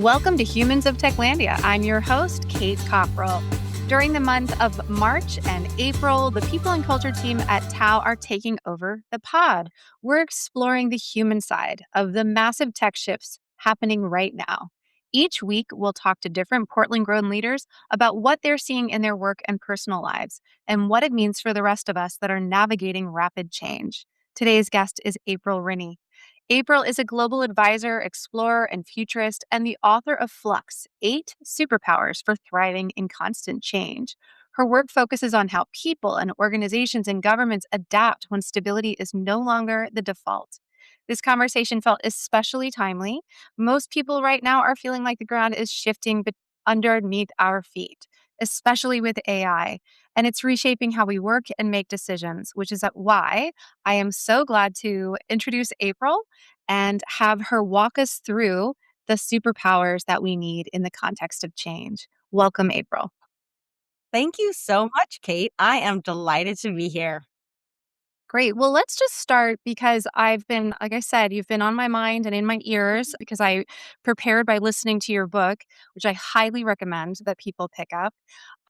Welcome to Humans of Techlandia. I'm your host, Kate Cockrill. During the month of March and April, the People and Culture team at Tau are taking over the pod. We're exploring the human side of the massive tech shifts happening right now. Each week, we'll talk to different Portland-grown leaders about what they're seeing in their work and personal lives and what it means for the rest of us that are navigating rapid change. Today's guest is April Rinne. April is a global advisor, explorer, and futurist, and the author of Flux, Eight Superpowers for Thriving in Constant Change. Her work focuses on how people and organizations and governments adapt when stability is no longer the default. This conversation felt especially timely. Most people right now are feeling like the ground is shifting underneath our feet, especially with AI. And it's reshaping how we work and make decisions, which is why I am so glad to introduce April and have her walk us through the superpowers that we need in the context of change. Welcome, April. Thank you so much, Kate. I am delighted to be here. Great. Well, let's just start because I've been, like I said, you've been on my mind and in my ears because I prepared by listening to your book, which I highly recommend that people pick up,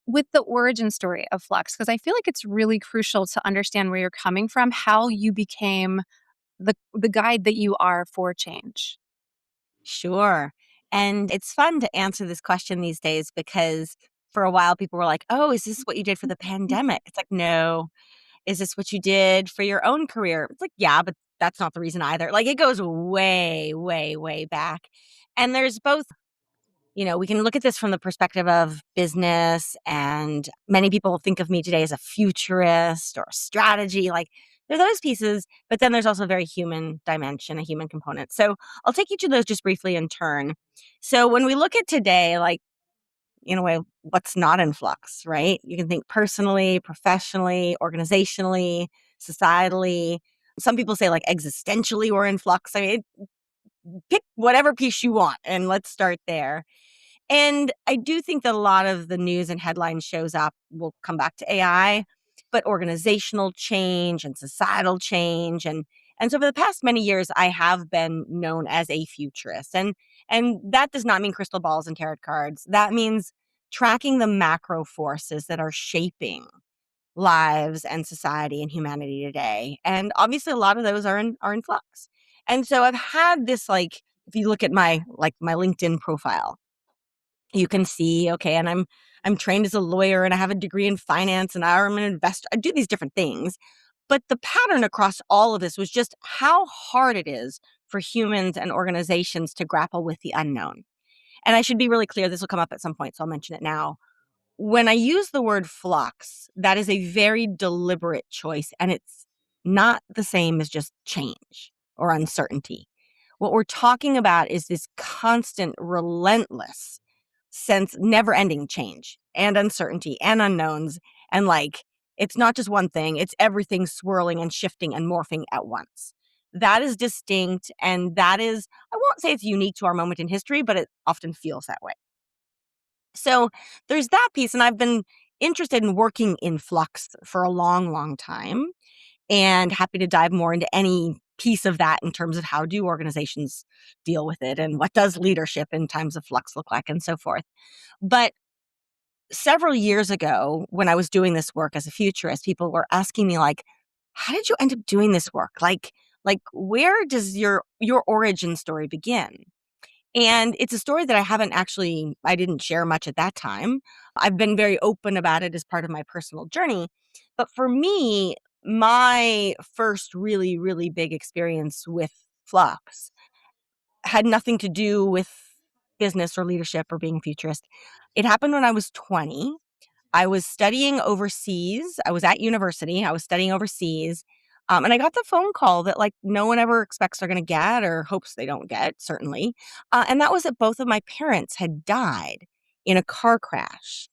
with the origin story of Flux, because I feel like it's really crucial to understand where you're coming from, how you became the guide that you are for change. Sure. And it's fun to answer this question these days because for a while people were like, oh, is this what you did for the pandemic? It's like, no. Is this what you did for your own career? It's like, yeah, but that's not the reason either. Like it goes way, way, way back. And there's both, we can look at this from the perspective of business, and many people think of me today as a futurist or a strategy. Like there are those pieces, but then there's also a very human dimension, a human component. So I'll take each of those just briefly in turn. So when we look at today, like, in a way, what's not in flux, right? You can think personally, professionally, organizationally, societally. Some people say like existentially we're in flux. I mean, pick whatever piece you want and let's start there. And I do think that a lot of the news and headlines shows up, we'll come back to AI, but organizational change and societal change. And so for the past many years, I have been known as a futurist. And that does not mean crystal balls and tarot cards. That means tracking the macro forces that are shaping lives and society and humanity today. And obviously a lot of those are in flux. And so I've had this, like, if you look at my LinkedIn profile, you can see, okay, and I'm trained as a lawyer and I have a degree in finance and I'm an investor. I do these different things. But the pattern across all of this was just how hard it is for humans and organizations to grapple with the unknown. And I should be really clear, this will come up at some point, so I'll mention it now. When I use the word flux, that is a very deliberate choice, and it's not the same as just change or uncertainty. What we're talking about is this constant, relentless sense, never-ending change and uncertainty and unknowns. And like, it's not just one thing, it's everything swirling and shifting and morphing at once. That is distinct, and that is, I won't say it's unique to our moment in history, but it often feels that way. So there's that piece, and I've been interested in working in flux for a long, long time, and happy to dive more into any piece of that in terms of how do organizations deal with it and what does leadership in times of flux look like and so forth. But several years ago, when I was doing this work as a futurist, people were asking me like, how did you end up doing this work? Like where does your origin story begin? And it's a story that I didn't share much at that time. I've been very open about it as part of my personal journey. But for me, my first really, really big experience with flux had nothing to do with business or leadership or being a futurist. It happened when I was 20. I was studying overseas. I was at university. I was studying overseas. And I got the phone call that like no one ever expects they're going to get or hopes they don't get, certainly. And that was that both of my parents had died in a car crash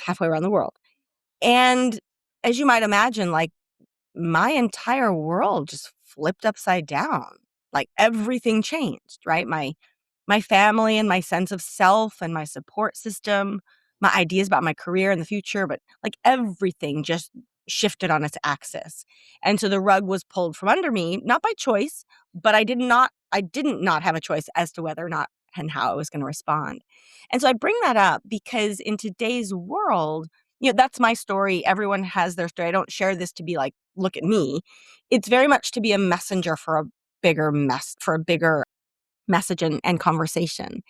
halfway around the world. And as you might imagine, like my entire world just flipped upside down. Like everything changed, right? My family and my sense of self and my support system, my ideas about my career in the future, but like everything just shifted on its axis. And so the rug was pulled from under me, not by choice, but I didn't not have a choice as to whether or not and how I was going to respond. And so I bring that up because in today's world, that's my story. Everyone has their story. I don't share this to be like, look at me. It's very much to be a messenger for a bigger message and conversation.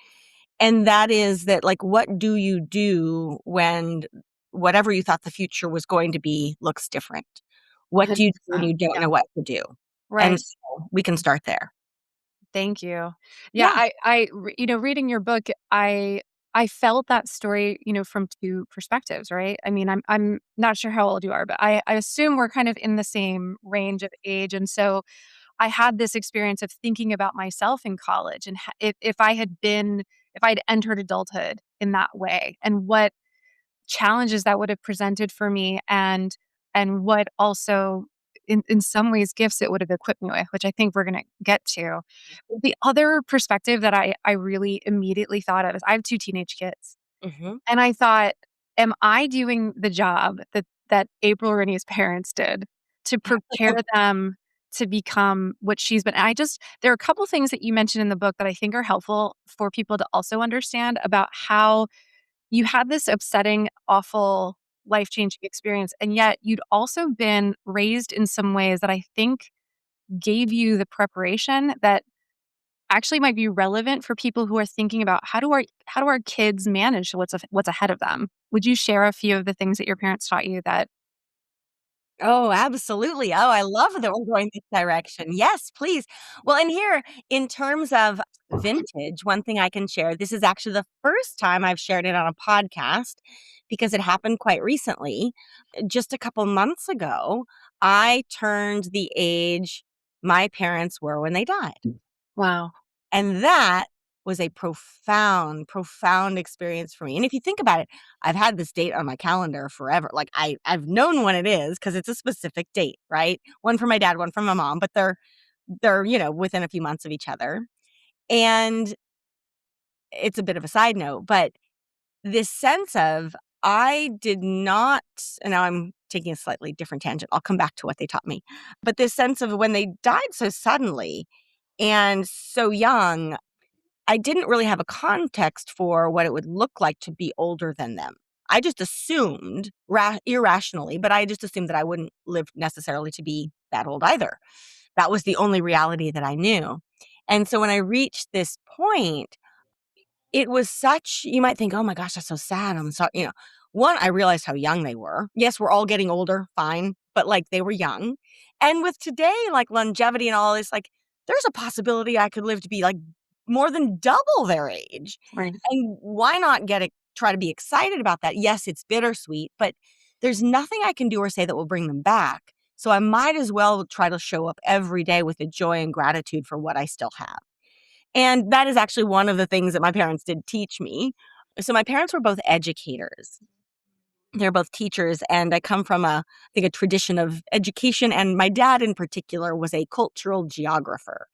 And that is that, like, what do you do when whatever you thought the future was going to be looks different? What do you do when 100%. you don't Yeah. know what to do? And Right. so we can start there. Thank you. Yeah, Yeah. reading your book, I felt that story, from two perspectives, right? I mean, I'm not sure how old you are, but I assume we're kind of in the same range of age, and so I had this experience of thinking about myself in college and if I'd entered adulthood in that way, and what challenges that would have presented for me, and what also in some ways gifts it would have equipped me with, which I think we're going to get to. The other perspective that I really immediately thought of is I have two teenage kids, Mhm. and I thought, am I doing the job that April Rinne's parents did to prepare them to become what she's been? And there are a couple things that you mentioned in the book that I think are helpful for people to also understand about how you had this upsetting, awful, life-changing experience, and yet you'd also been raised in some ways that I think gave you the preparation that actually might be relevant for people who are thinking about how do our kids manage what's ahead of them? Would you share a few of the things that your parents taught you that Oh, absolutely. Oh, I love that we're going this direction. Yes, please. Well, and here, in terms of vintage, one thing I can share, this is actually the first time I've shared it on a podcast because it happened quite recently. Just a couple months ago, I turned the age my parents were when they died. Wow. And that was a profound, profound experience for me. And if you think about it, I've had this date on my calendar forever. Like I've known when it is because it's a specific date, right? One for my dad, one for my mom, but they're, within a few months of each other. And it's a bit of a side note, but this sense of I did not, and now I'm taking a slightly different tangent. I'll come back to what they taught me. But this sense of when they died so suddenly and so young, I didn't really have a context for what it would look like to be older than them. I just assumed, irrationally, but I just assumed that I wouldn't live necessarily to be that old either. That was the only reality that I knew. And so when I reached this point, it was such, you might think, "Oh my gosh, that's so sad." I'm so, one, I realized how young they were. Yes, we're all getting older, fine, but, like, they were young. And with today, like, longevity and all this, like, there's a possibility I could live to be, like, more than double their age. Right. And why not try to be excited about that? Yes, it's bittersweet, but there's nothing I can do or say that will bring them back. So I might as well try to show up every day with a joy and gratitude for what I still have. And that is actually one of the things that my parents did teach me. So my parents were both educators. They're both teachers, and I come from I think a tradition of education, and my dad in particular was a cultural geographer,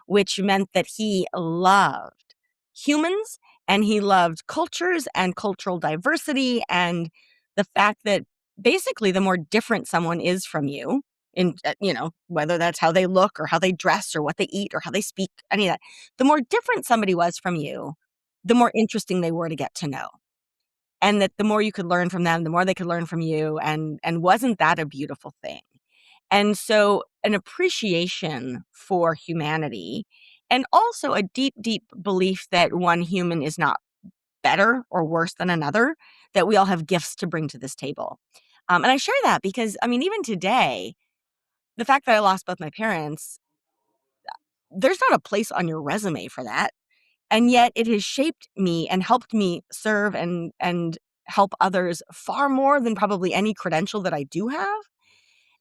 which meant that he loved humans and he loved cultures and cultural diversity and the fact that basically the more different someone is from you in whether that's how they look or how they dress or what they eat or how they speak, any of that, the more different somebody was from you, the more interesting they were to get to know, and that the more you could learn from them, the more they could learn from you, and wasn't that a beautiful thing? And so an appreciation for humanity and also a deep, deep belief that one human is not better or worse than another, that we all have gifts to bring to this table. And I share that because, I mean, even today, the fact that I lost both my parents, there's not a place on your resume for that. And yet it has shaped me and helped me serve and help others far more than probably any credential that I do have.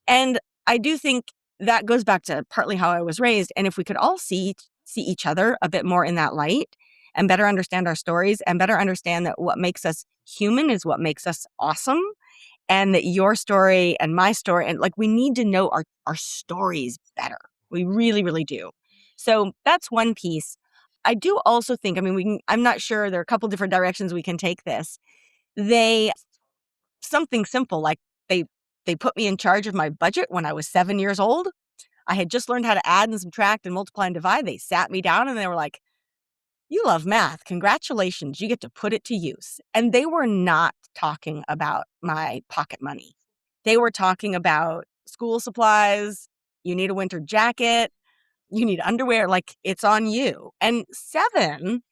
And I do think that goes back to partly how I was raised. And if we could all see each other a bit more in that light and better understand our stories and better understand that what makes us human is what makes us awesome, and that your story and my story, and like we need to know our stories better. We really, really do. So that's one piece. I do also think, I mean, I'm not sure, there are a couple different directions we can take this. They Something simple like they they put me in charge of my budget when I was 7 years old. I had just learned how to add and subtract and multiply and divide. They sat me down and they were like, you love math. Congratulations. You get to put it to use. And they were not talking about my pocket money. They were talking about school supplies. You need a winter jacket. You need underwear. Like, it's on you. And 7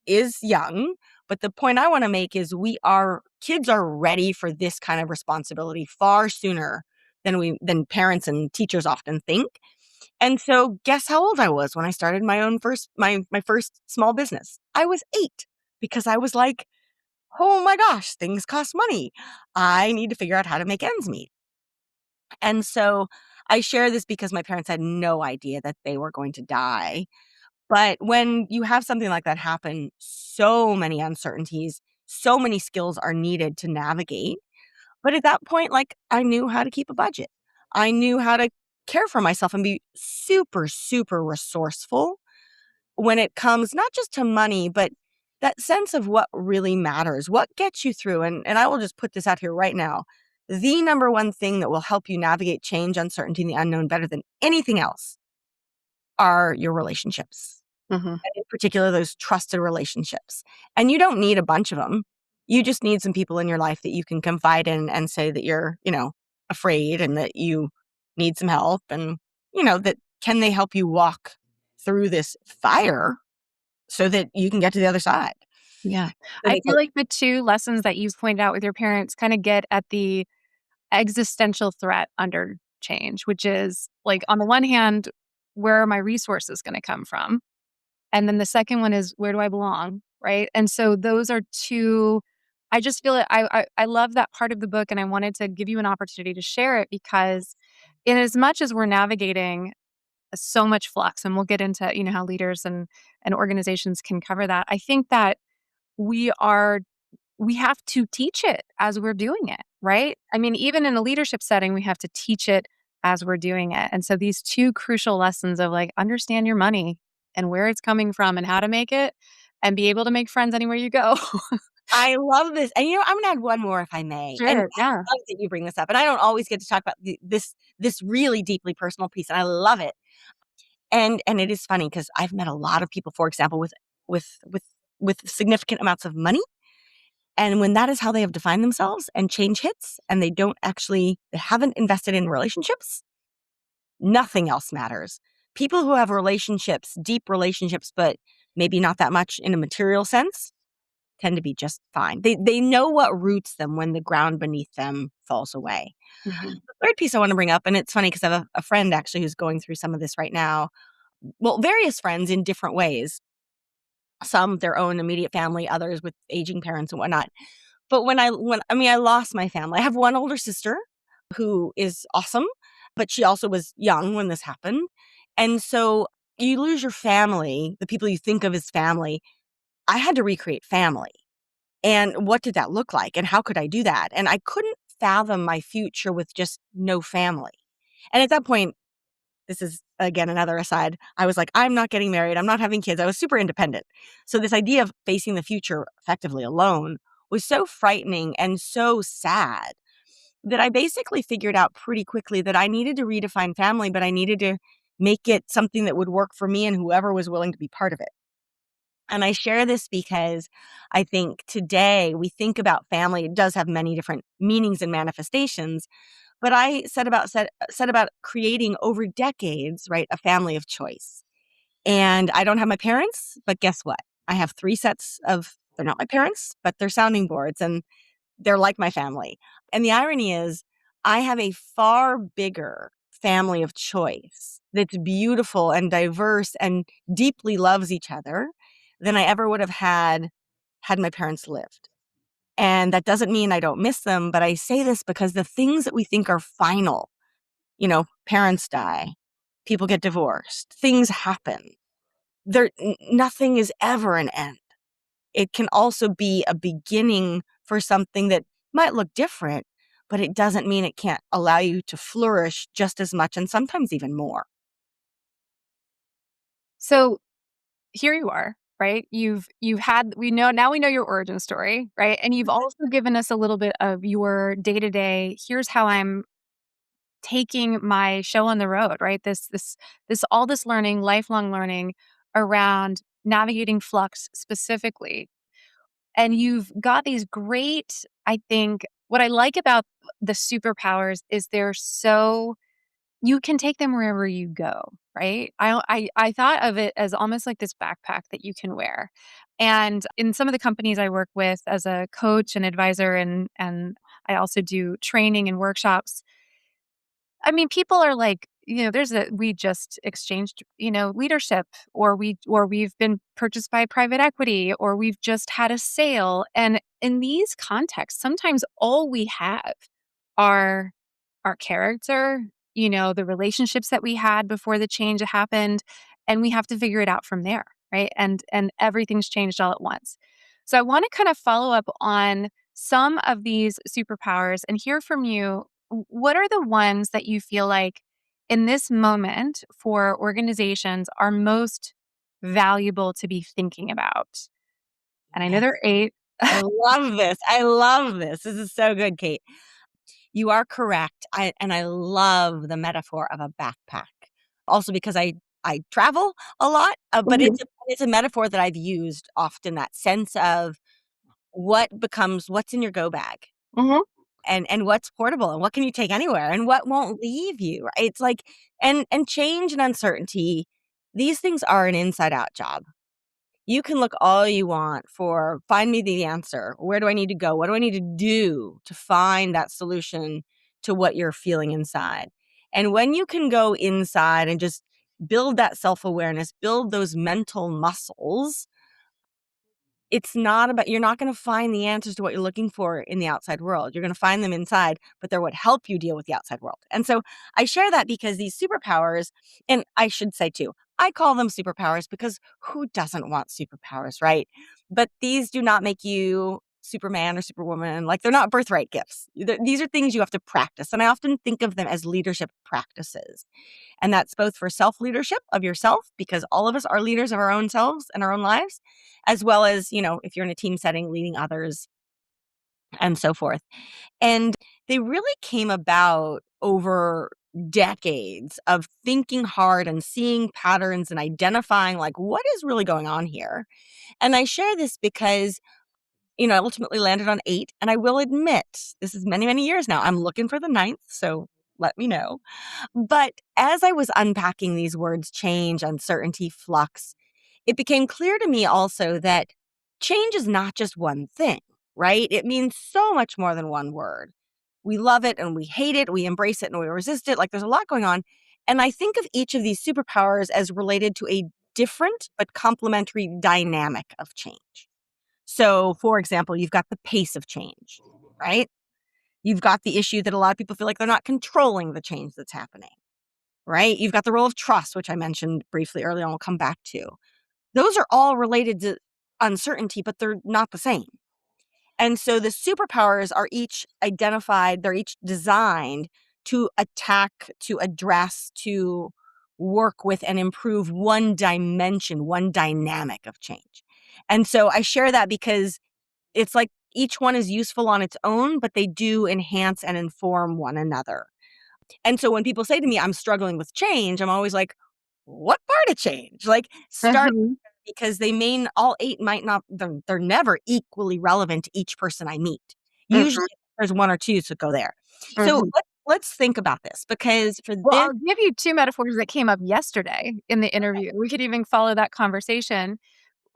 is young. But the point I want to make is kids are ready for this kind of responsibility far sooner than parents and teachers often think. And so guess how old I was when I started my first small business? I was 8 because I was like, "Oh my gosh, things cost money. I need to figure out how to make ends meet." And so I share this because my parents had no idea that they were going to die. But when you have something like that happen, so many uncertainties, so many skills are needed to navigate. But at that point, like, I knew how to keep a budget. I knew how to care for myself and be super, super resourceful when it comes not just to money, but that sense of what really matters, what gets you through. And I will just put this out here right now. The number one thing that will help you navigate change, uncertainty, and the unknown better than anything else are your relationships, Mhm. and in particular, those trusted relationships. And you don't need a bunch of them. You just need some people in your life that you can confide in and say that you're, afraid and that you need some help and, that can they help you walk through this fire so that you can get to the other side. Yeah. So I they feel like the 2 lessons that you've pointed out with your parents kinda get at the existential threat under change, which is, like, on the one hand, where are my resources gonna come from? And then the second one is, where do I belong, right? And so those are 2. I just feel it I love that part of the book, and I wanted to give you an opportunity to share it because in as much as we're navigating so much flux, and we'll get into, how leaders and organizations can cover that, I think that we are we have to teach it as we're doing it, right? I mean, even in a leadership setting, we have to teach it as we're doing it. And so these 2 crucial lessons of like understand your money and where it's coming from and how to make it and be able to make friends anywhere you go. I love this. And I'm gonna add one more if I may. And Sure. Yeah. I love that you bring this up. And I don't always get to talk about this really deeply personal piece. And I love it. And it is funny because I've met a lot of people, for example, with with with significant amounts of money. And when that is how they have defined themselves and change hits and they haven't invested in relationships, nothing else matters. People who have relationships, deep relationships, but maybe not that much in a material sense, tend to be just fine. They know what roots them when the ground beneath them falls away. Mhm. The third piece I want to bring up, and it's funny because I have a friend actually who's going through some of this right now. Well, various friends in different ways. Some their own immediate family, others with aging parents and whatnot. But I lost my family. I have one older sister who is awesome, but she also was young when this happened. And so you lose your family, the people you think of as family. I had to recreate family. And what did that look like? And how could I do that? And I couldn't fathom my future with just no family. And at that point, this is again another aside. I was like, I'm not getting married. I'm not having kids. I was super independent. So this idea of facing the future effectively alone was so frightening and so sad that I basically figured out pretty quickly that I needed to redefine family, but I needed to make it something that would work for me and whoever was willing to be part of it. And I share this because I think today we think about family. It does have many different meanings and manifestations, but I said about creating over decades, right, a family of choice. And I don't have my parents, but guess what? I have 3 sets of they're not my parents, but they're sounding boards and they're like my family. And the irony is I have a far bigger family of choice that's beautiful and diverse and deeply loves each other than I ever would have had my parents lived. And that doesn't mean I don't miss them, but I say this because the things that we think are final, parents die, people get divorced, things happen. Nothing is ever an end. It can also be a beginning for something that might look different, but it doesn't mean it can't allow you to flourish just as much and sometimes even more. So here you are, right? You've had we know your origin story, right? And you've also given us a little bit of your day-to-day, here's how I'm taking my show on the road, right? This all this learning, lifelong learning around navigating flux specifically. And you've got these great, I think, what I like about the superpowers is they're so you can take them wherever you go, right? I thought of it as almost like this backpack that you can wear. And in some of the companies I work with as a coach and advisor and I also do training and workshops. I mean, people are like, we just exchanged, leadership or we've been purchased by private equity or we've just had a sale. And in these contexts, sometimes all we have are our character, the relationships that we had before the change happened, and we have to figure it out from there, right? And everything's changed all at once. So I want to kind of follow up on some of these superpowers and hear from you. What are the ones that you feel like in this moment for organizations are most valuable to be thinking about? And I know Yes. there are 8. I love this. I love this. This is so good, Kate. You are correct. I love the metaphor of a backpack. Also because I travel a lot, but Mhm, it's a metaphor that I've used often, that sense of what's in your go bag mhm. and what's portable and what can you take anywhere and what won't leave you, right? It's like and change and uncertainty, these things are an inside out job. You can look all you want for find me the answer. Where do I need to go? What do I need to do to find that solution to what you're feeling inside? And when you can go inside and just build that self-awareness, build those mental muscles, it's not about you're not gonna find the answers to what you're looking for in the outside world. You're gonna find them inside, but they're what help you deal with the outside world. And so I share that because these superpowers, and I should say too, I call them superpowers because who doesn't want superpowers, right? But these do not make you Superman or Superwoman. Like they're not birthright gifts. These are things you have to practice. And I often think of them as leadership practices. And that's both for self leadership of yourself, because all of us are leaders of our own selves and our own lives, as well as, if you're in a team setting, leading others and so forth. And they really came about over decades of thinking hard and seeing patterns and identifying like what is really going on here. And I share this because I ultimately landed on 8, and I will admit, this is many, many years now. I'm looking for the ninth, so let me know. But as I was unpacking these words, change, uncertainty, flux, it became clear to me also that change is not just one thing, right? It means so much more than one word. We love it and we hate it, we embrace it and we resist it. Like there's a lot going on. And I think of each of these superpowers as related to a different but complementary dynamic of change. So, for example, you've got the pace of change, right? You've got the issue that a lot of people feel like they're not controlling the change that's happening, right? You've got the role of trust, which I mentioned briefly earlier, and we'll come back to. Those are all related to uncertainty, but they're not the same. And so the superpowers are each identified, they're each designed to attack, to address, to work with and improve one dimension, one dynamic of change. And so I share that because it's like each one is useful on its own, but they do enhance and inform one another. And so when people say to me, I'm struggling with change, I'm always like, what part of change? Like, start Mhm, because all 8 might not, they're never equally relevant to each person I meet. Usually mhm, there's 1 or 2 to go there. So mhm. let's think about this because for Well, this, I'll give you 2 metaphors that came up yesterday in the interview. We could even follow that conversation.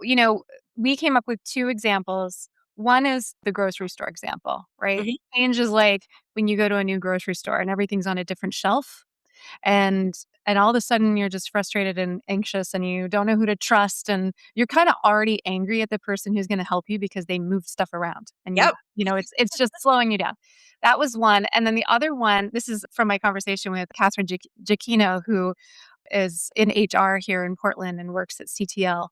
You know, we came up with 2 examples. One is the grocery store example, right? Mhm. Change is like when you go to a new grocery store and everything's on a different shelf, and and all of a sudden you're just frustrated and anxious and you don't know who to trust and you're kinda already angry at the person who's gonna help you because they moved stuff around and Yep. it's just slowing you down. That was one, and then the other one, this is from my conversation with Catherine Giacchino, who is in HR here in Portland and works at CTL.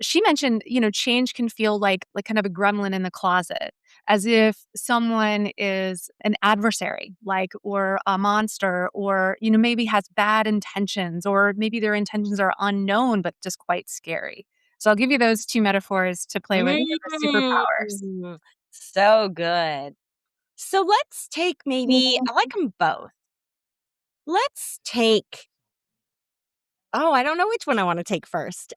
She mentioned, change can feel like kind of a gremlin in the closet, as if someone is an adversary, like or a monster, or maybe has bad intentions, or maybe their intentions are unknown but just quite scary. So I'll give you those 2 metaphors to play with for the superpowers. Mm. So good. So let's take maybe Mhm. I like them both. Let's take I don't know which one I wanna take first.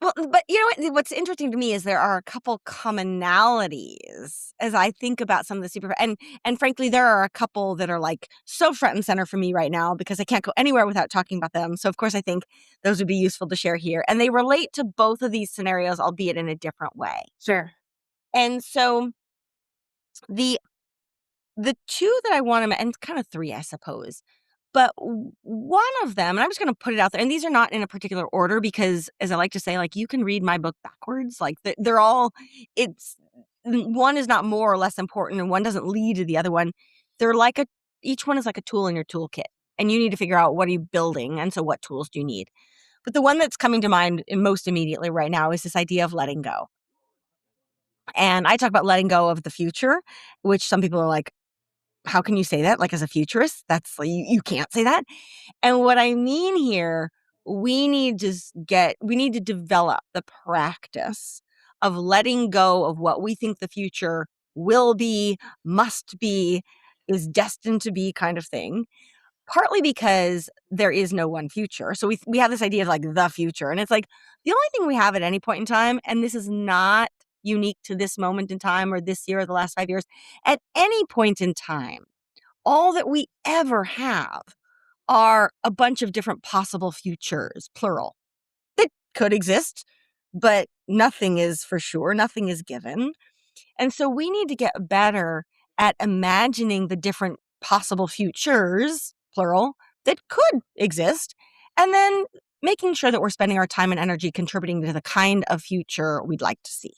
Well, but you know what? What's interesting to me is there are a couple commonalities as I think about some of the super and frankly, there are a couple that are like so front and center for me right now because I can't go anywhere without talking about them. So of course, I think those would be useful to share here, and they relate to both of these scenarios, albeit in a different way. Sure. And so the the two that I want to, and kind of three, I suppose. But one of them, and I'm just going to put it out there, and these are not in a particular order because, as I like to say, like you can read my book backwards. Like they're all, it's one is not more or less important, and one doesn't lead to the other one. They're like each one is like a tool in your toolkit, and you need to figure out what are you building, and so what tools do you need. But the one that's coming to mind most immediately right now is this idea of letting go. And I talk about letting go of the future, which some people are like, how can you say that? Like as a futurist, that's like, you can't say that. And what I mean here, we need to develop the practice of letting go of what we think the future will be, must be, is destined to be kind of thing. Partly because there is no one future. So we have this idea of like the future. And it's like the only thing we have at any point in time, and this is not unique to this moment in time or this year or the last 5 years, at any point in time, all that we ever have are a bunch of different possible futures, plural, that could exist, but nothing is for sure, nothing is given. And so we need to get better at imagining the different possible futures, plural, that could exist, and then making sure that we're spending our time and energy contributing to the kind of future we'd like to see.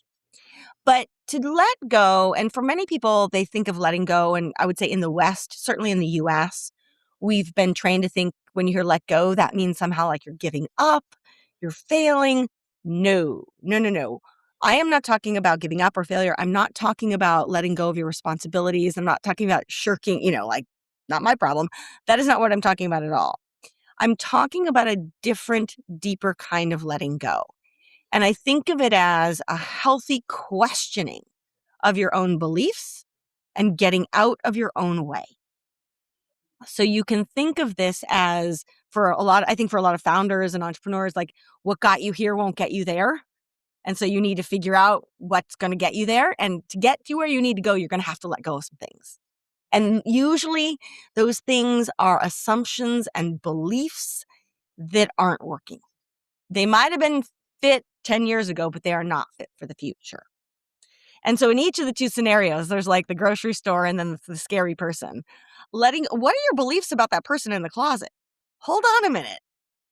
But to let go, and for many people, they think of letting go, and I would say in the West, certainly in the US, we've been trained to think when you hear let go, that means somehow like you're giving up, you're failing. No, no, no, no. I am not talking about giving up or failure. I'm not talking about letting go of your responsibilities. I'm not talking about shirking, like, not my problem. That is not what I'm talking about at all. I'm talking about a different, deeper kind of letting go. And I think of it as a healthy questioning of your own beliefs and getting out of your own way. So you can think of this as for a lot of founders and entrepreneurs, like what got you here won't get you there. And so you need to figure out what's going to get you there. And to get to where you need to go, you're going to have to let go of some things. And usually those things are assumptions and beliefs that aren't working. They might have been fit 10 years ago, but they are not fit for the future. And so in each of the two scenarios, there's like the grocery store and then the scary person. What are your beliefs about that person in the closet? Hold on a minute.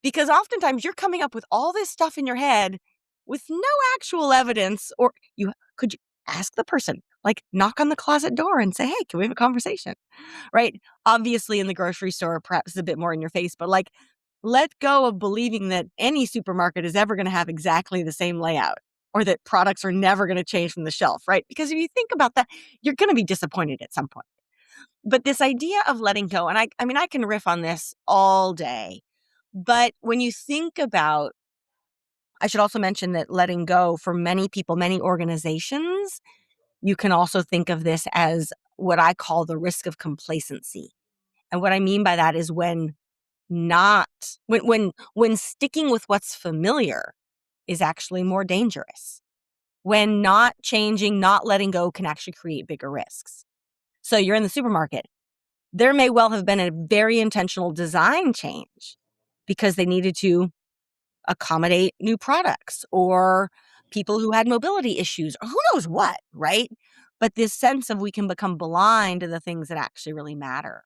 Because oftentimes you're coming up with all this stuff in your head with no actual evidence, or could you ask the person, like knock on the closet door and say, hey, can we have a conversation? Right? Obviously in the grocery store, perhaps a bit more in your face, but like let go of believing that any supermarket is ever going to have exactly the same layout or that products are never going to change from the shelf, right? Because if you think about that, you're going to be disappointed at some point. But this idea of letting go, and I mean, I can riff on this all day, but when you think about, I should also mention that letting go for many people, many organizations, you can also think of this as what I call the risk of complacency. And what I mean by that is not when sticking with what's familiar is actually more dangerous. When not changing, not letting go can actually create bigger risks. So you're in the supermarket. There may well have been a very intentional design change because they needed to accommodate new products or people who had mobility issues or who knows what, right? But this sense of we can become blind to the things that actually really matter.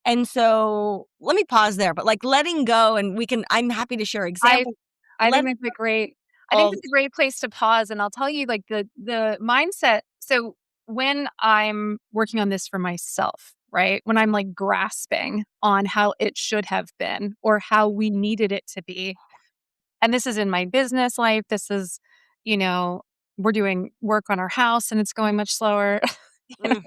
And so let me pause there, but like letting go, and I'm happy to share I examples. I think Let that's a great all, place to pause, and I'll tell you, like, the mindset. So, when I'm working on this for myself, right? When I'm, like, grasping on how it should have been or how we needed it to be, and this is in my business life, this is, you know, we're doing work on our house, and it's going much slower. You know,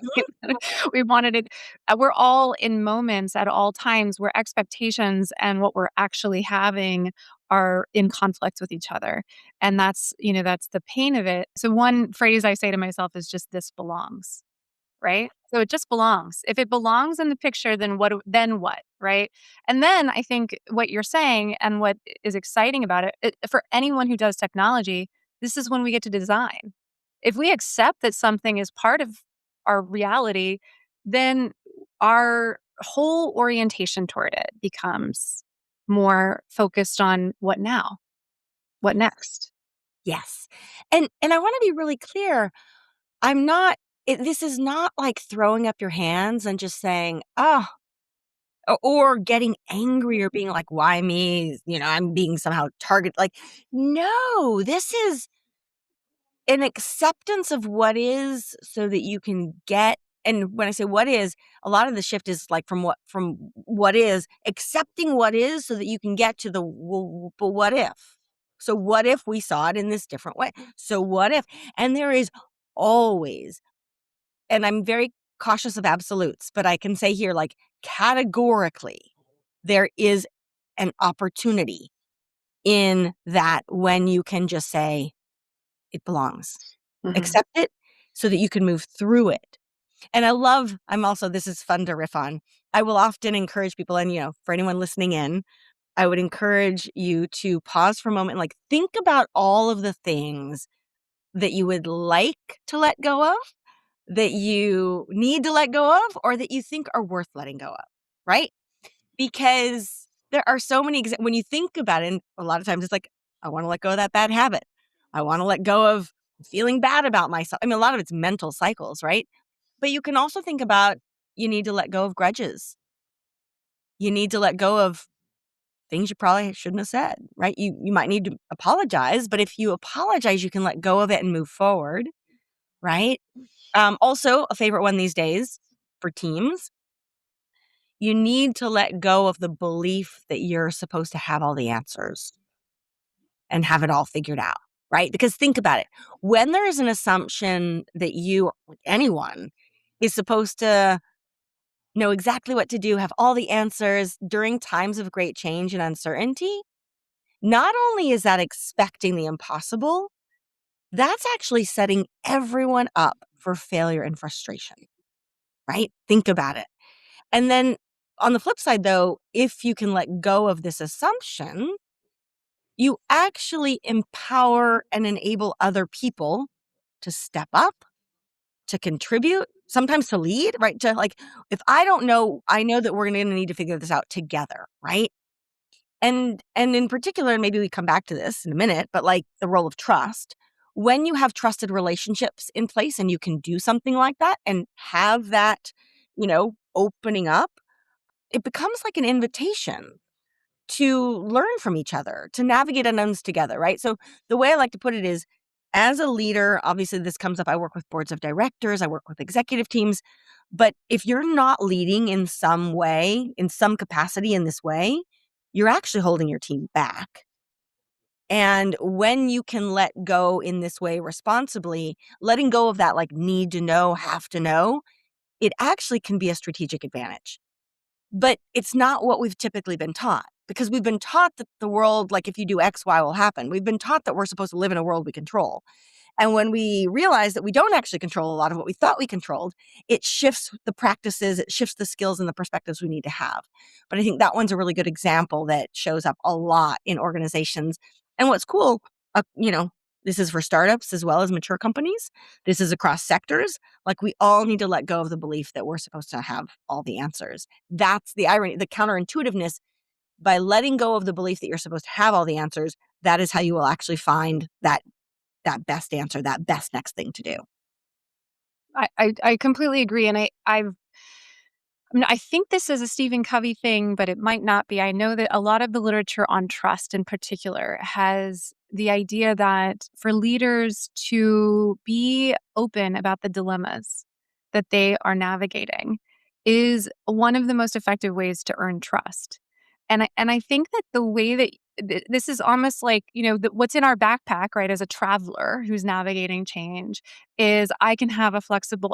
Mhm. we wanted it we're all in moments at all times where expectations and what we're actually having are in conflict with each other, and that's the pain of it. So one phrase I say to myself is just, "This belongs." Right? So it just belongs. If it belongs in the picture, then what? right? And then I think what you're saying and what is exciting about for anyone who does technology, this is when we get to design. If we accept that something is part of our reality, then our whole orientation toward it becomes more focused on what now? What next? Yes. And I wanna be really clear, I'm not this is not like throwing up your hands and just saying, "Oh," or getting angry or being like, "Why me?" "I'm being somehow targeted." Like, no, this is an acceptance of what is so that you can get, and when I say what is, a lot of the shift is like from what is, accepting what is so that you can get to the well, but what if? So what if we saw it in this different way? So what if? And there is always, and I'm very cautious of absolutes, but I can say here, like, categorically, there is an opportunity in that when you can just say, it belongs. Mhm. Accept it so that you can move through it. And I'm also, this is fun to riff on. I will often encourage people, and, for anyone listening in, I would encourage you to pause for a moment, like, think about all of the things that you would like to let go of, that you need to let go of, or that you think are worth letting go of, right? Because there are so many when you think about it, and a lot of times it's like, I wanna let go of that bad habit. I wanna let go of feeling bad about myself. I mean, a lot of it's mental cycles, right? But you can also think about, you need to let go of grudges. You need to let go of things you probably shouldn't have said, right? You might need to apologize, but if you apologize, you can let go of it and move forward, right? Also, a favorite one these days for teams, you need to let go of the belief that you're supposed to have all the answers and have it all figured out, right? Because think about it. When there is an assumption that you, or anyone, is supposed to know exactly what to do, have all the answers during times of great change and uncertainty, not only is that expecting the impossible, that's actually setting everyone up for failure and frustration, right? Think about it. And then on the flip side, though, if you can let go of this assumption, you actually empower and enable other people to step up, to contribute, sometimes to lead, right? To like, if I don't know, I know that we're going to need to figure this out together, right? And in particular, and maybe we come back to this in a minute, but like the role of trust. When you have trusted relationships in place and you can do something like that and have that, opening up, it becomes like an invitation to learn from each other, to navigate unknowns together, right? So the way I like to put it is, as a leader, obviously this comes up. I work with boards of directors, I work with executive teams. But if you're not leading in some way, in some capacity in this way, you're actually holding your team back. And when you can let go in this way responsibly, letting go of that like need to know, have to know, it actually can be a strategic advantage. But it's not what we've typically been taught, because we've been taught that the world, like if you do X, Y will happen. We've been taught that we're supposed to live in a world we control. And when we realize that we don't actually control a lot of what we thought we controlled, it shifts the practices, it shifts the skills and the perspectives we need to have. But I think that one's a really good example that shows up a lot in organizations. And what's cool, this is for startups as well as mature companies. This is across sectors. Like, we all need to let go of the belief that we're supposed to have all the answers. That's the irony, the counterintuitiveness. By letting go of the belief that you're supposed to have all the answers, that is how you will actually find that best answer, that best next thing to do. I completely agree, and I think this is a Stephen Covey thing, but it might not be. I know that a lot of the literature on trust in particular has the idea that for leaders to be open about the dilemmas that they are navigating is one of the most effective ways to earn trust. And I think that the way that this is almost like, what's in our backpack, right, as a traveler who's navigating change is I can have a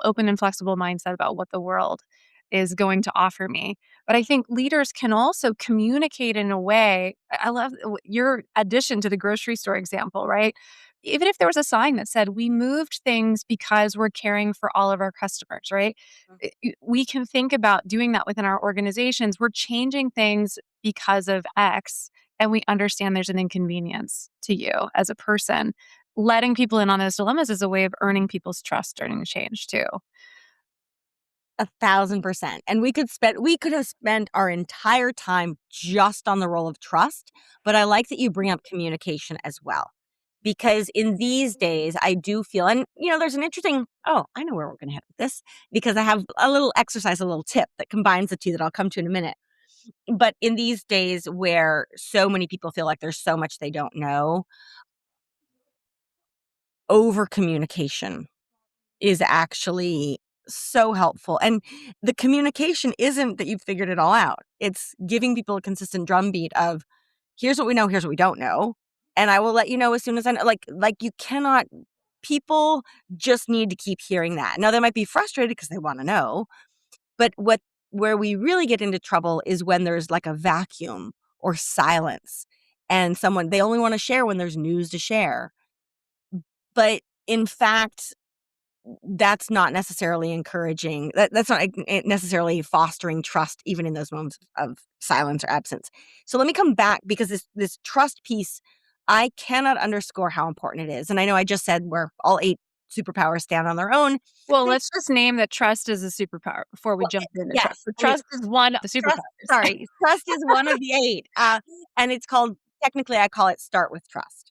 open and flexible mindset about what the world is going to offer me. But I think leaders can also communicate in a way. I love your addition to the grocery store example, right? even if there was a sign that said, we moved things because we're caring for all of our customers, right? We can think about doing that within our organizations. We're changing things because of X, and we understand there's an inconvenience to you as a person. Letting people in on those dilemmas is a way of earning people's trust during the change, too. 1,000%. And we could have spent our entire time just on the role of trust, but I like that you bring up communication as well. Because in these days, I do feel, and there's an interesting, I know where we're going to head with this, because I have a little exercise, a little tip that combines the two that I'll come to in a minute. But in these days where so many people feel like there's so much they don't know, over communication is actually so helpful. And the communication isn't that you've figured it all out. It's giving people a consistent drumbeat of, here's what we know, here's what we don't know. And I will let you know as soon as I know. Like you cannot, people just need to keep hearing that. Now they might be frustrated because they want to know, but where we really get into trouble is when there's like a vacuum or silence and they only want to share when there's news to share. But in fact, that's not necessarily encouraging. That's not necessarily fostering trust, even in those moments of silence or absence. So let me come back, because this trust piece, I cannot underscore how important it is. And I know I just said where all 8 superpowers stand on their own. Well, let's just name that trust is a superpower before we jump into Yes, trust. So trust is one of the superpowers. Trust is one of the 8, and it's called. Technically, I call it start with trust.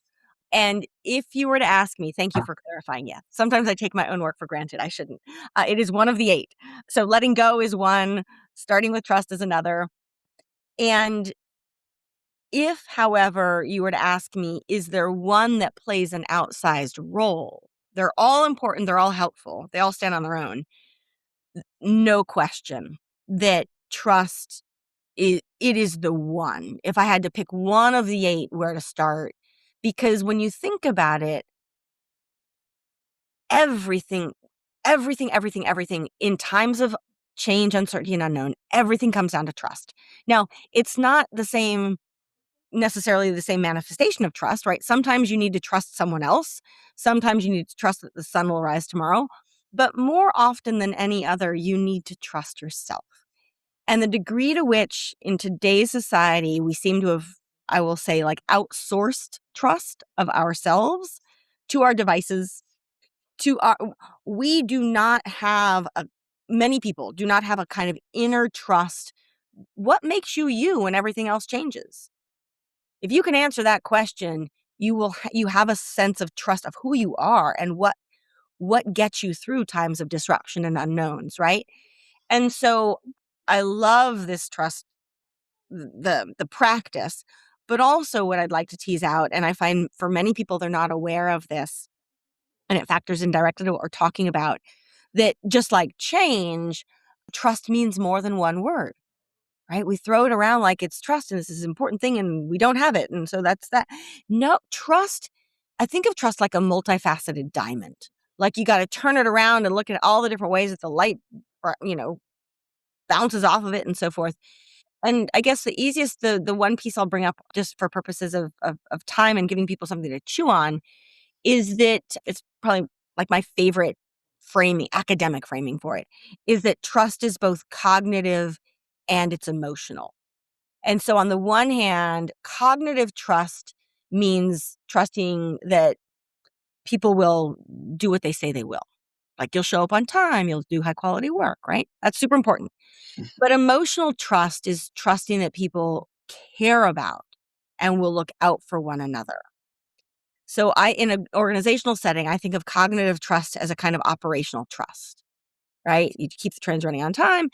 And if you were to ask me, thank you for clarifying. Yeah, sometimes I take my own work for granted. I shouldn't. It is one of the 8. So letting go is one, starting with trust is another. And if, however, you were to ask me, is there one that plays an outsized role? They're all important. They're all helpful. They all stand on their own. No question that trust it is the one. If I had to pick one of the 8 where to start, because when you think about it, everything in times of change, uncertainty, and unknown, everything comes down to trust. Now, it's not necessarily the same manifestation of trust, right? Sometimes you need to trust someone else. Sometimes you need to trust that the sun will rise tomorrow. But more often than any other, you need to trust yourself. And the degree to which in today's society we seem to have, I will say, like outsourced trust of ourselves to our devices, we do not have many people do not have a kind of inner trust. What makes you you when everything else changes? If you can answer that question, you have a sense of trust of who you are and what gets you through times of disruption and unknowns, right? And so I love this trust, the practice, but also what I'd like to tease out, and I find for many people they're not aware of this, and it factors in directly to what we're talking about, that just like change, trust means more than one word, right? We throw it around like it's trust and this is an important thing and we don't have it. And so that's that. No, trust, I think of trust like a multifaceted diamond. Like you got to turn it around and look at all the different ways that the light, bounces off of it and so forth. And I guess the one piece I'll bring up just for purposes of time and giving people something to chew on is that it's probably like my favorite academic framing for it, is that trust is both cognitive and it's emotional. And so on the one hand, cognitive trust means trusting that people will do what they say they will. Like you'll show up on time, you'll do high quality work, right? That's super important. But emotional trust is trusting that people care about and will look out for one another. So in an organizational setting, I think of cognitive trust as a kind of operational trust, right? You keep the trains running on time.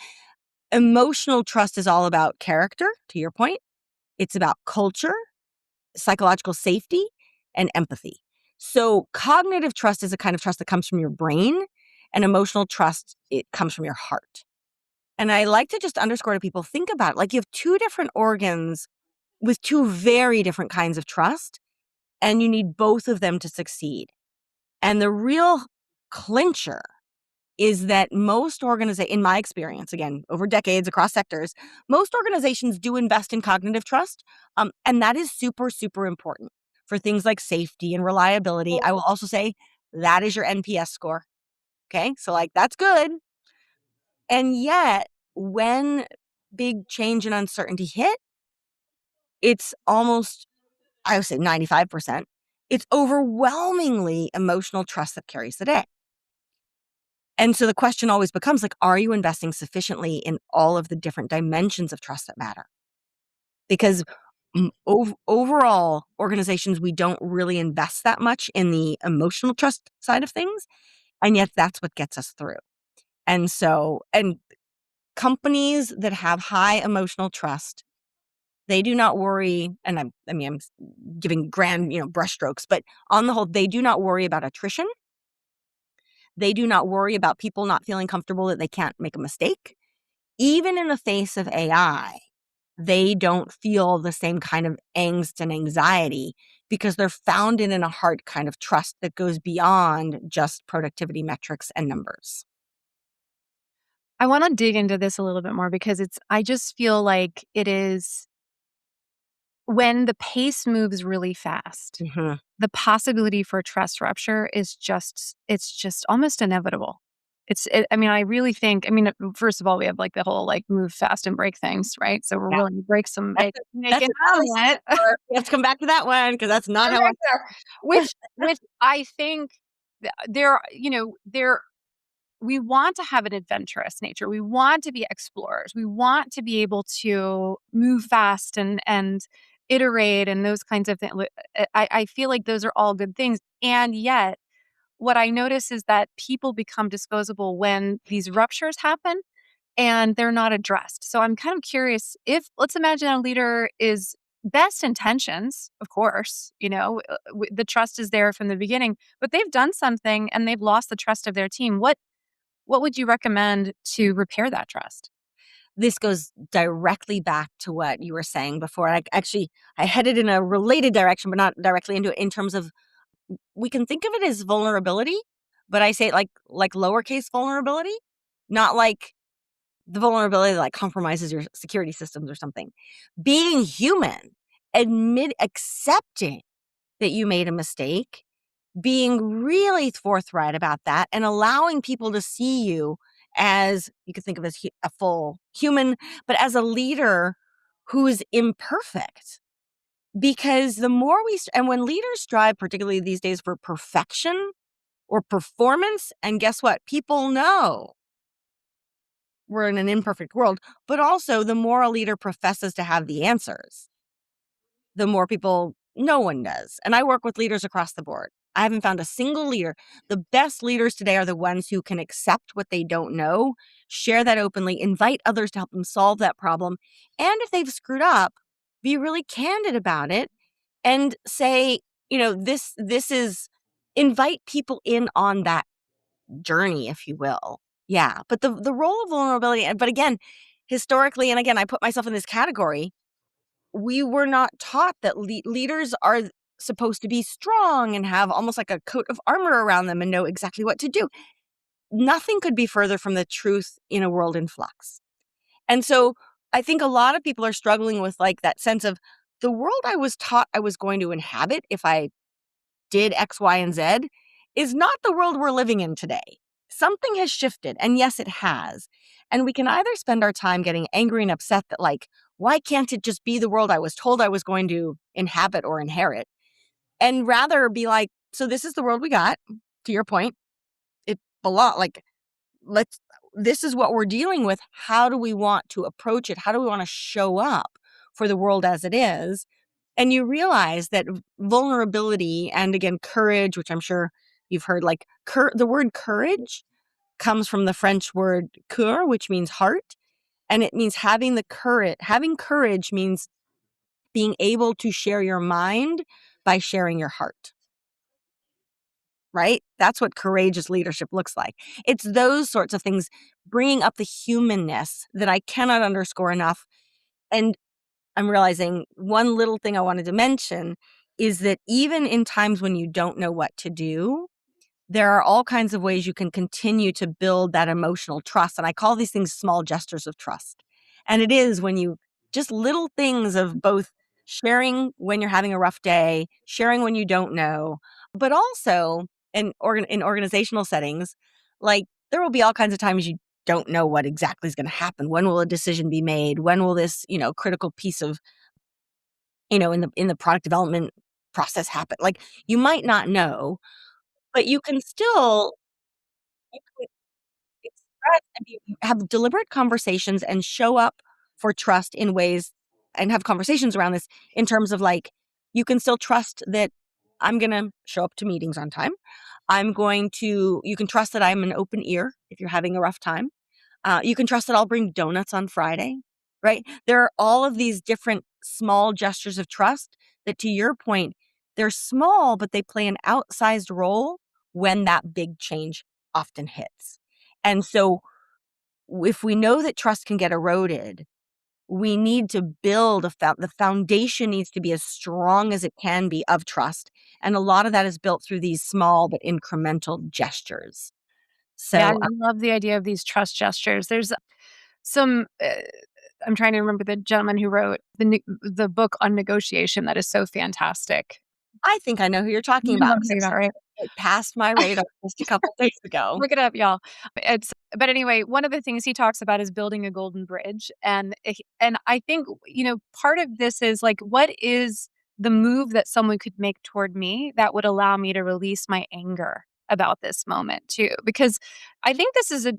Emotional trust is all about character, to your point. It's about culture, psychological safety, and empathy. So cognitive trust is a kind of trust that comes from your brain, and emotional trust, it comes from your heart. And I like to just underscore to people, think about it. Like you have 2 different organs with 2 very different kinds of trust, and you need both of them to succeed. And the real clincher is that most organizations, in my experience, again, over decades across sectors, most organizations do invest in cognitive trust. And that is super, super important. for things like safety and reliability. I will also say that is your NPS score. Okay. So, like, that's good. And yet, when big change and uncertainty hit, it's almost, I would say 95%, it's overwhelmingly emotional trust that carries the day. And so the question always becomes like, are you investing sufficiently in all of the different dimensions of trust that matter? Because overall, organizations, we don't really invest that much in the emotional trust side of things. And yet that's what gets us through. And so, and companies that have high emotional trust, they do not worry. And I'm giving grand, brushstrokes, but on the whole, they do not worry about attrition. They do not worry about people not feeling comfortable that they can't make a mistake. Even in the face of AI, they don't feel the same kind of angst and anxiety because they're founded in a heart kind of trust that goes beyond just productivity metrics and numbers. I want to dig into this a little bit more because I just feel like it is when the pace moves really fast, Mm-hmm. the possibility for trust rupture it's just almost inevitable. I mean, I really think, first of all, we have like the whole like move fast and break things, right? So we're Yeah, willing to break some, make that's an another omelet. story. We have to come back to that one because that's not how I. Right there. Which I think there, there we want to have an adventurous nature. We want to be explorers. We want to be able to move fast and iterate and those kinds of things. I feel like those are all good things. And yet, what I notice is that people become disposable when these ruptures happen and they're not addressed. So I'm kind of curious if, let's imagine a leader is best intentions, of course, the trust is there from the beginning, but they've done something and they've lost the trust of their team. What would you recommend to repair that trust? This goes directly back to what you were saying before. I headed in a related direction, but not directly into it in terms of we can think of it as vulnerability, but I say it like lowercase vulnerability, not like the vulnerability that like compromises your security systems or something. Being human, accepting that you made a mistake, being really forthright about that, and allowing people to see you as you could think of as a full human, but as a leader who is imperfect. Because the more and when leaders strive, particularly these days, for perfection or performance, and guess what? People know we're in an imperfect world, but also the more a leader professes to have the answers, the more people, no one does. And I work with leaders across the board. I haven't found a single leader. The best leaders today are the ones who can accept what they don't know, share that openly, invite others to help them solve that problem. And if they've screwed up, be really candid about it and say, this is invite people in on that journey, if you will. Yeah. But the role of vulnerability, but again, historically, and again, I put myself in this category, we were not taught that leaders are supposed to be strong and have almost like a coat of armor around them and know exactly what to do. Nothing could be further from the truth in a world in flux. And so I think a lot of people are struggling with like that sense of the world I was taught I was going to inhabit if I did X, Y, and Z is not the world we're living in today. Something has shifted. And yes, it has. And we can either spend our time getting angry and upset that, like, why can't it just be the world I was told I was going to inhabit or inherit? And rather be like, so this is the world we got, to your point. It belong like, this is what we're dealing with. How do we want to approach it? How do we want to show up for the world as it is? And you realize that vulnerability and again, courage, which I'm sure you've heard, like the word courage comes from the French word cœur, which means heart. And it means having the courage. Having courage means being able to share your mind by sharing your heart. Right? That's what courageous leadership looks like. It's those sorts of things, bringing up the humanness that I cannot underscore enough. And I'm realizing one little thing I wanted to mention is that even in times when you don't know what to do, there are all kinds of ways you can continue to build that emotional trust. And I call these things small gestures of trust. And it is when you just little things of both sharing when you're having a rough day, sharing when you don't know, but also in organizational settings, like there will be all kinds of times you don't know what exactly is going to happen. When will a decision be made? When will this, critical piece of, in the product development process happen? Like you might not know, but you can still you can express and have deliberate conversations and show up for trust in ways and have conversations around this in terms of like, you can still trust that I'm going to show up to meetings on time. You can trust that I'm an open ear if you're having a rough time. You can trust that I'll bring donuts on Friday, right? There are all of these different small gestures of trust that, to your point, they're small, but they play an outsized role when that big change often hits. And so, if we know that trust can get eroded, we need to build the foundation needs to be as strong as it can be of trust. And a lot of that is built through these small but incremental gestures. Yeah, I So, love the idea of these trust gestures. There's some I'm trying to remember the gentleman who wrote the book on negotiation that is so fantastic. I think I know who you're talking You know about what I'm talking 'cause about, right? it passed my radar just a couple days ago. Look it up, y'all. But anyway, one of the things he talks about is building a golden bridge, and I think, part of this is, like, what is the move that someone could make toward me that would allow me to release my anger about this moment too? Because I think this is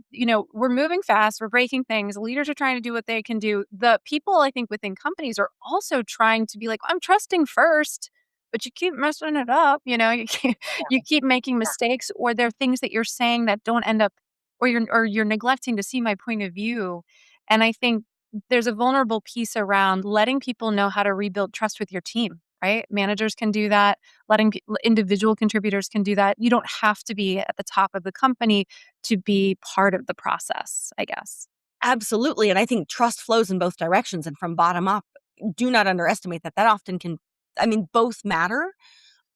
we're moving fast, we're breaking things, leaders are trying to do what they can do. The people, I think, within companies are also trying to be like, "I'm trusting first, but you keep messing it up," you keep making mistakes, or there are things that you're saying that don't end up, or you're neglecting to see my point of view. And I think there's a vulnerable piece around letting people know how to rebuild trust with your team, right? Managers can do that. Individual contributors can do that. You don't have to be at the top of the company to be part of the process, I guess. Absolutely, and I think trust flows in both directions and from bottom up. Do not underestimate that. That often can, I mean, both matter,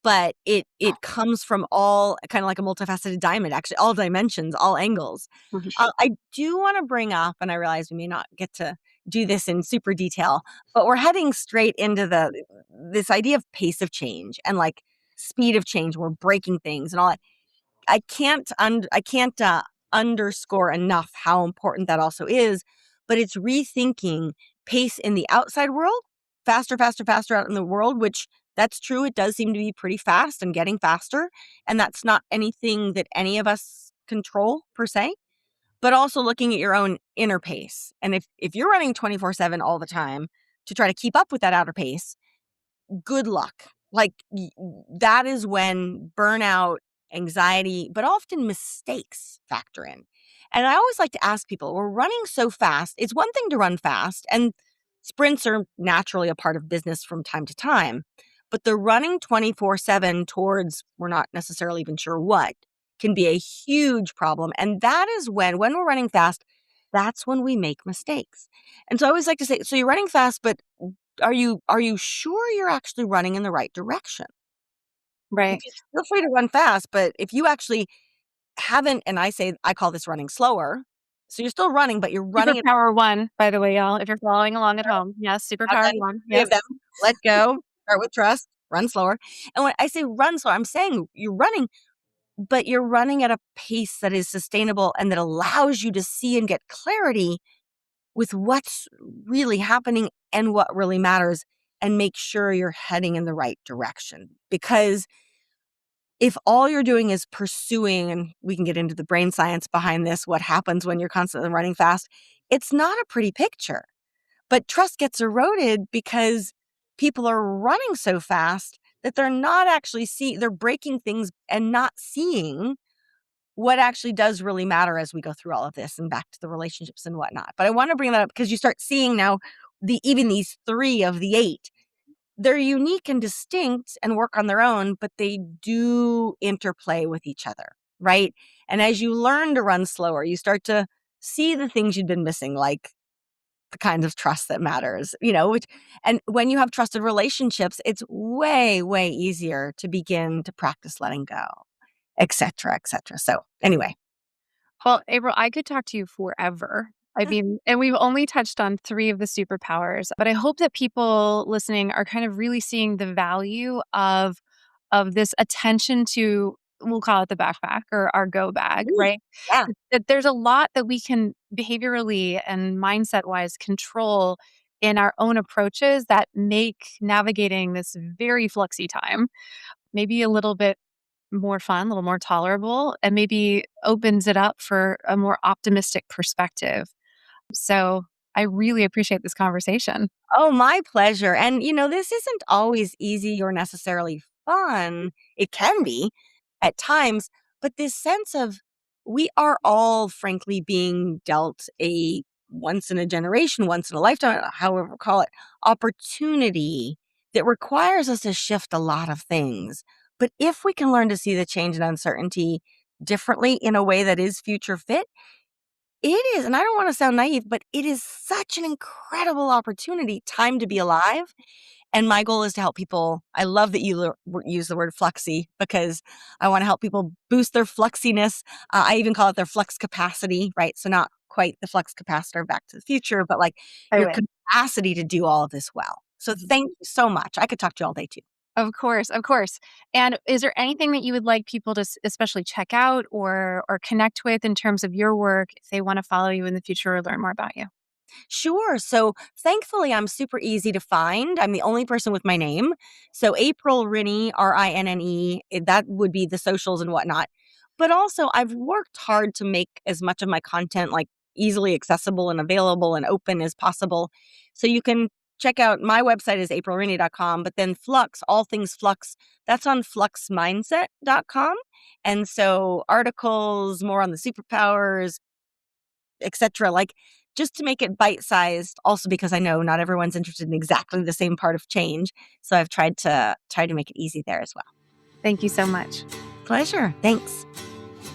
but it comes from all kinda like a multifaceted diamond, actually, all dimensions, all angles. I do wanna bring up, and I realize we may not get to do this in super detail, but we're heading straight into this idea of pace of change and, like, speed of change. We're breaking things and all that. I can't underscore enough how important that also is, but it's rethinking pace in the outside world, faster, faster, faster out in the world, which that's true. It does seem to be pretty fast and getting faster, and that's not anything that any of us control per se, but also looking at your own inner pace. And if you're running 24/7 all the time to try to keep up with that outer pace, good luck. Like, that is when burnout, anxiety, but often mistakes factor in. And I always like to ask people, we're running so fast. It's one thing to run fast, and sprints are naturally a part of business from time to time. But the running 24/7 towards we're not necessarily even sure what can be a huge problem. And that is when we're running fast, that's when we make mistakes. And so I always like to say, so you're running fast, but are you sure you're actually running in the right direction? Right. Because feel free to run fast, but if you actually haven't, and I call this running slower. So you're still running, but you're running it. Superpower 1, by the way, y'all, if you're following along at home. Yes, I've superpower done 1. 3 Yes. of them. Let go, start with trust, run slower. And when I say run slower, I'm saying you're running, but you're running at a pace that is sustainable and that allows you to see and get clarity with what's really happening and what really matters, and make sure you're heading in the right direction. Because if all you're doing is pursuing, and we can get into the brain science behind this, what happens when you're constantly running fast, it's not a pretty picture. But trust gets eroded because people are running so fast that they're not actually they're breaking things and not seeing what actually does really matter as we go through all of this and back to the relationships and whatnot. But I want to bring that up because you start seeing now even these 3 of the 8, they're unique and distinct and work on their own, but they do interplay with each other, right? And as you learn to run slower, you start to see the things you've been missing, like the kinds of trust that matters, and when you have trusted relationships, it's way, way easier to begin to practice letting go, et cetera, et cetera. So anyway, Well, April, I could talk to you forever. I mean, and we've only touched on 3 of the superpowers, but I hope that people listening are kind of really seeing the value of this attention to, we'll call it the backpack or our go bag, Ooh, right? yeah. That there's a lot that we can behaviorally and mindset-wise control in our own approaches that make navigating this very fluxy time maybe a little bit more fun, a little more tolerable, and maybe opens it up for a more optimistic perspective. So I really appreciate this conversation. Oh, my pleasure. And, this isn't always easy or necessarily fun. It can be at times, but this sense of we are all, frankly, being dealt a once in a generation, once in a lifetime, however we call it, opportunity that requires us to shift a lot of things. But if we can learn to see the change and uncertainty differently in a way that is future fit, it is, and I don't wanna sound naive, but it is such an incredible opportunity, time to be alive, and my goal is to help people. I love that you use the word "fluxy" because I wanna help people boost their fluxiness. I even call it their flux capacity, right? So not quite the flux capacitor Back to the Future, but, like, I your win. capacity to do all of this well. So Mhm. thank you so much. I could talk to you all day too. Of course, of course. And is there anything that you would like people to especially check out or connect with in terms of your work if they wanna follow you in the future or learn more about you? Sure. So thankfully, I'm super easy to find. I'm the only person with my name. So April Rinne, Rinne, that would be the socials and whatnot. But also, I've worked hard to make as much of my content like easily accessible and available and open as possible. So you can check out my website is aprilrinne.com, but then Flux, all things Flux, that's on fluxmindset.com. And so articles more on the superpowers, etc. Like just to make it bite sized, also because I know not everyone's interested in exactly the same part of change. So I've tried to make it easy there as well. Thank you so much. Pleasure. Thanks.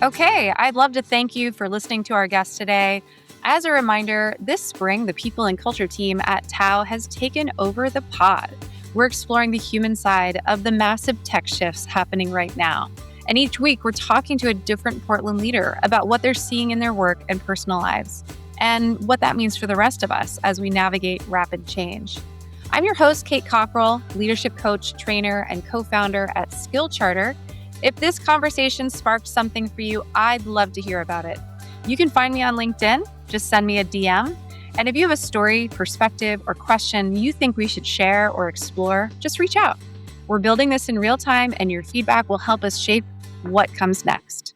Okay, I'd love to thank you for listening to our guest today. As a reminder, this spring, the People and Culture team at Tao has taken over the pod. We're exploring the human side of the massive tech shifts happening right now. And each week, we're talking to a different Portland leader about what they're seeing in their work and personal lives, and what that means for the rest of us as we navigate rapid change. I'm your host, Kate Cockrill, leadership coach, trainer, and co founder at Skill Charter. If this conversation sparked something for you, I'd love to hear about it. You can find me on LinkedIn. Just send me a DM. And if you have a story, perspective, or question you think we should share or explore, just reach out. We're building this in real time, and your feedback will help us shape what comes next.